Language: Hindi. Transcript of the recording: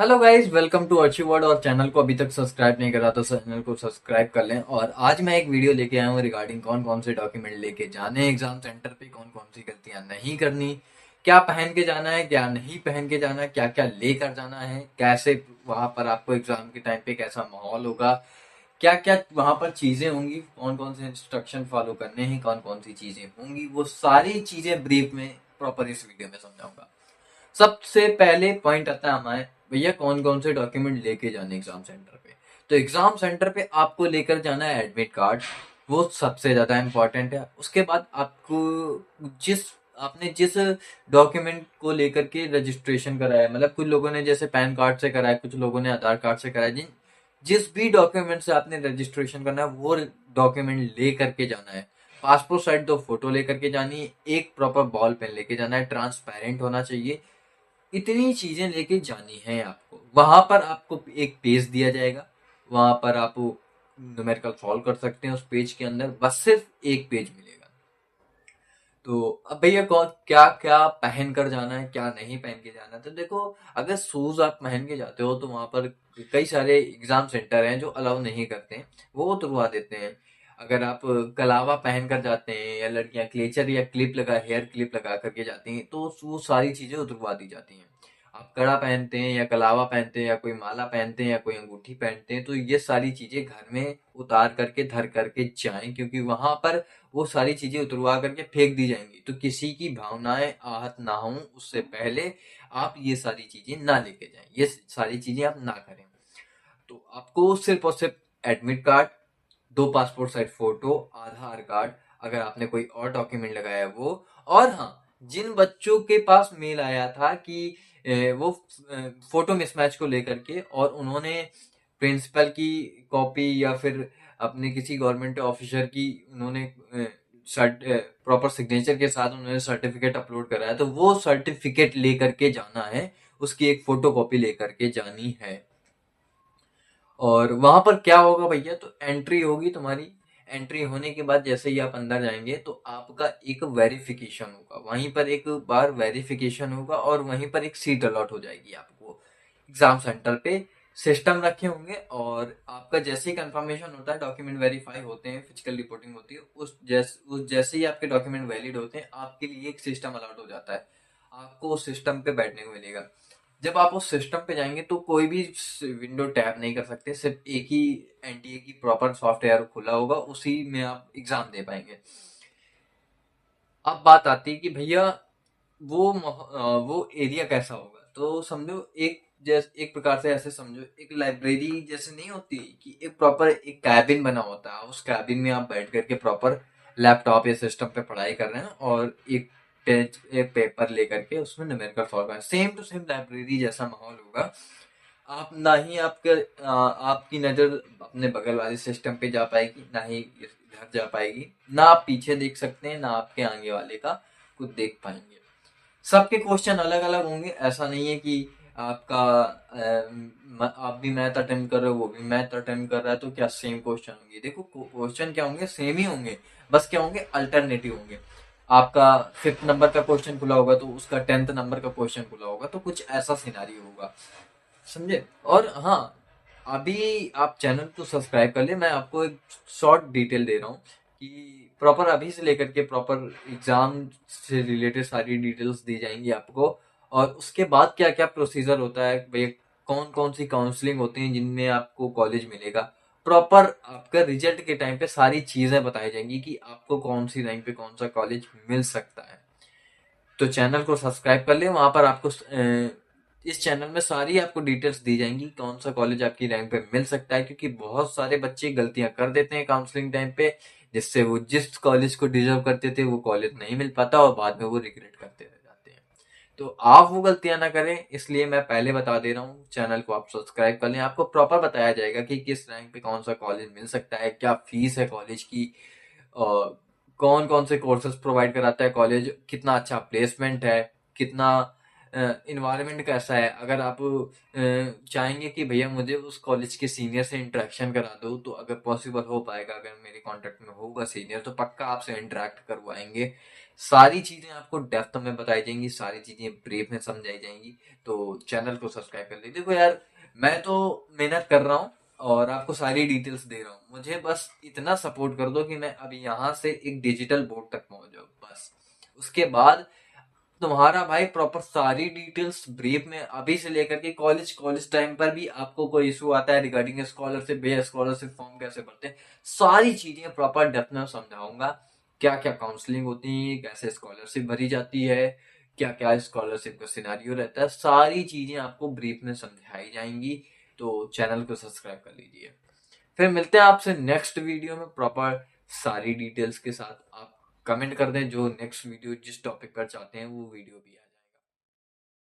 Hello guys, welcome to Archi world. और चैनल को अभी तक सब्सक्राइब नहीं करा तो चैनल को सब्सक्राइब कर लें। और आज मैं एक वीडियो लेके आया हूँ रिगार्डिंग कौन कौन से डॉक्यूमेंट लेके जाने एग्जाम सेंटर पे, कौन कौन सी गलतियां नहीं करनी, क्या पहन के जाना है, क्या नहीं पहन के जाना है, क्या क्या लेकर जाना है, कैसे वहां पर आपको एग्जाम के टाइम पे कैसा माहौल होगा, क्या क्या वहां पर चीजें होंगी, कौन कौन से इंस्ट्रक्शन फॉलो करने हैं, कौन कौन सी चीजें होंगी, वो सारी चीजें ब्रीफ में प्रॉपर इस वीडियो में समझाऊंगा। सबसे पहले पॉइंट आता है हमारे, भैया कौन कौन से डॉक्यूमेंट लेके जाने एग्जाम सेंटर पे। तो एग्जाम सेंटर पे आपको लेकर जाना है एडमिट कार्ड, वो सबसे ज्यादा इंपॉर्टेंट है। उसके बाद आपको जिस आपने जिस डॉक्यूमेंट को लेकर के रजिस्ट्रेशन कराया, मतलब कुछ लोगों ने जैसे पैन कार्ड से कराया, कुछ लोगों ने आधार कार्ड से कराया, जिस भी डॉक्यूमेंट से आपने रजिस्ट्रेशन करना है वो डॉक्यूमेंट ले करके जाना है। पासपोर्ट साइज 2 फोटो लेकर के जानी है, एक प्रॉपर बॉल पेन लेके जाना है, ट्रांसपेरेंट होना चाहिए। इतनी चीजें लेके जानी है आपको। वहां पर आपको एक पेज दिया जाएगा, वहां पर आप न्यूमेरिकल सॉल्व कर सकते हैं। उस पेज के अंदर बस सिर्फ एक पेज मिलेगा। तो अब भैया कौन क्या क्या पहन कर जाना है, क्या नहीं पहन के जाना है। तो देखो, अगर शूज आप पहन के जाते हो तो वहां पर कई सारे एग्जाम सेंटर हैं जो अलाउ नहीं करते हैं, वो उतरवा देते हैं। अगर आप कलावा पहन कर जाते हैं, या लड़कियां क्लेचर या क्लिप लगा हेयर क्लिप लगा करके जाती हैं, तो वो सारी चीजें उतरवा दी जाती हैं। आप कड़ा पहनते हैं या कलावा पहनते हैं या कोई माला पहनते हैं या कोई अंगूठी पहनते हैं, तो ये सारी चीजें घर में उतार करके धर करके जाएं, क्योंकि वहां पर वो सारी चीजें उतरवा करके फेंक दी जाएंगी। तो किसी की भावनाएं आहत ना हो, उससे पहले आप ये सारी चीजें ना लेके जाएं, ये सारी चीजें आप ना करें। तो आपको सिर्फ और सिर्फ admit card, 2 passport size photo, Aadhaar card, अगर आपने कोई और डॉक्यूमेंट लगाया है वो। और हाँ, जिन बच्चों के पास मेल आया था कि वो फोटो मिसमैच को लेकर के, और उन्होंने प्रिंसिपल की कॉपी या फिर अपने किसी गवर्नमेंट ऑफिसर की उन्होंने प्रॉपर सिग्नेचर के साथ उन्होंने सर्टिफिकेट अपलोड कराया, तो वो सर्टिफिकेट लेकर के जाना है, उसकी एक फोटो कॉपी लेकर के जानी है। और वहां पर क्या होगा भैया, तो एंट्री होगी तुम्हारी। एंट्री होने के बाद जैसे ही आप अंदर जाएंगे तो आपका एक वेरिफिकेशन होगा, वहीं पर एक बार वेरिफिकेशन होगा, और वहीं पर एक सीट अलॉट हो जाएगी आपको। एग्जाम सेंटर पे सिस्टम रखे होंगे, और आपका जैसे ही कंफर्मेशन होता है, डॉक्यूमेंट वेरीफाई होते हैं, फिजिकल रिपोर्टिंग होती है, उस जैसे ही आपके डॉक्यूमेंट वैलिड होते हैं, आपके लिए एक सिस्टम अलॉट हो जाता है। आपको उस सिस्टम पे बैठने को मिलेगा। जब आप उस सिस्टम पे जाएंगे तो कोई भी विंडो टैप नहीं कर सकते, सिर्फ एक ही एनटीए की प्रॉपर सॉफ्टवेयर खुला होगा, उसी में आप एग्जाम दे पाएंगे। अब बात आती है कि भैया वो एरिया कैसा होगा। तो समझो एक प्रकार से ऐसे समझो, एक लाइब्रेरी जैसे नहीं होती कि एक प्रॉपर एक कैबिन बना होता है, उस कैबिन में आप बैठ करके प्रॉपर लैपटॉप या सिस्टम पे पढ़ाई कर रहे हैं, और एक पेज एक पेपर लेकर के उसमें न्यूमेरिकल सॉल्व कर, सेम टू सेम लाइब्रेरी जैसा माहौल होगा। आप ना ही आपकी नजर अपने बगल वाले सिस्टम पे जा पाएगी, ना ही इधर जा पाएगी, ना आप पीछे देख सकते हैं, ना आपके आगे वाले का कुछ देख पाएंगे। सबके क्वेश्चन अलग अलग होंगे, ऐसा नहीं है कि आपका आप भी मैथ अटेम्प्ट कर रहे हो, वो भी मैथ अटेम्प्ट कर रहा है, तो क्या सेम क्वेश्चन होंगे। देखो, क्वेश्चन क्या होंगे, सेम ही होंगे, बस क्या होंगे, अल्टरनेटिव होंगे। आपका 5th नंबर का क्वेश्चन खुला होगा तो उसका 10th नंबर का क्वेश्चन खुला होगा, तो कुछ ऐसा सिनारियो होगा, समझे। और हाँ, अभी आप चैनल को सब्सक्राइब कर ले, मैं आपको एक शॉर्ट डिटेल दे रहा हूँ कि प्रॉपर अभी से लेकर के प्रॉपर एग्जाम से रिलेटेड सारी डिटेल्स दी जाएंगी आपको। और उसके बाद क्या क्या प्रोसीजर होता है भैया, कौन कौन सी काउंसलिंग होती है जिनमें आपको कॉलेज मिलेगा, प्रॉपर आपका रिजल्ट के टाइम पे सारी चीजें बताई जाएंगी कि आपको कौन सी रैंक पे कौन सा कॉलेज मिल सकता है। तो चैनल को सब्सक्राइब कर ले, वहां पर आपको इस चैनल में सारी आपको डिटेल्स दी जाएंगी कौन सा कॉलेज आपकी रैंक पे मिल सकता है, क्योंकि बहुत सारे बच्चे गलतियां कर देते हैं काउंसलिंग टाइम पे, जिससे वो जिस कॉलेज को डिजर्व करते थे वो कॉलेज नहीं मिल पाता, और बाद में वो रिग्रेट करते रह जाते हैं। तो आप वो गलतियां ना करें, इसलिए मैं पहले बता दे रहा हूँ, चैनल को आप सब्सक्राइब कर लें। आपको प्रॉपर बताया जाएगा कि किस रैंक पे कौन सा कॉलेज मिल सकता है, क्या फीस है कॉलेज की, कौन कौन से कोर्सेज प्रोवाइड कराता है कॉलेज, कितना अच्छा प्लेसमेंट है, कितना इन्वायरमेंट कैसा है। अगर आप चाहेंगे कि भैया मुझे उस कॉलेज के सीनियर से इंटरेक्शन करा दो, तो अगर पॉसिबल हो पाएगा, अगर मेरे कांटेक्ट में होगा सीनियर, तो पक्का आपसे इंटरेक्ट करवाएंगे। सारी चीजें आपको डेप्थ में बताई जाएंगी, सारी चीजें ब्रीफ में समझाई जाएंगी। तो चैनल को सब्सक्राइब कर लीजिए। देखो यार, मैं तो मेहनत कर रहा हूँ और आपको सारी डिटेल्स दे रहा हूँ, मुझे बस इतना सपोर्ट कर दो कि मैं अभी यहाँ से एक डिजिटल बोर्ड तक पहुंच जाऊँ बस। उसके बाद तुम्हारा भाई प्रॉपर सारी डिटेल्स ब्रीफ में, अभी से लेकर के कॉलेज टाइम पर भी आपको कोई इशू आता है रिगार्डिंग स्कॉलरशिप, स्कॉलरशिप फॉर्म कैसे भरते हैं, सारी चीजें प्रॉपर डेप्थ में समझाऊंगा। क्या क्या काउंसलिंग होती है, कैसे स्कॉलरशिप भरी जाती है, क्या क्या स्कॉलरशिप का सिनारियो रहता है, सारी चीजें आपको ब्रीफ में समझाई जाएंगी। तो चैनल को सब्सक्राइब कर लीजिए। फिर मिलते हैं आपसे नेक्स्ट वीडियो में प्रॉपर सारी डिटेल्स के साथ। आप कमेंट कर दें जो नेक्स्ट वीडियो जिस टॉपिक पर चाहते हैं वो वीडियो भी है।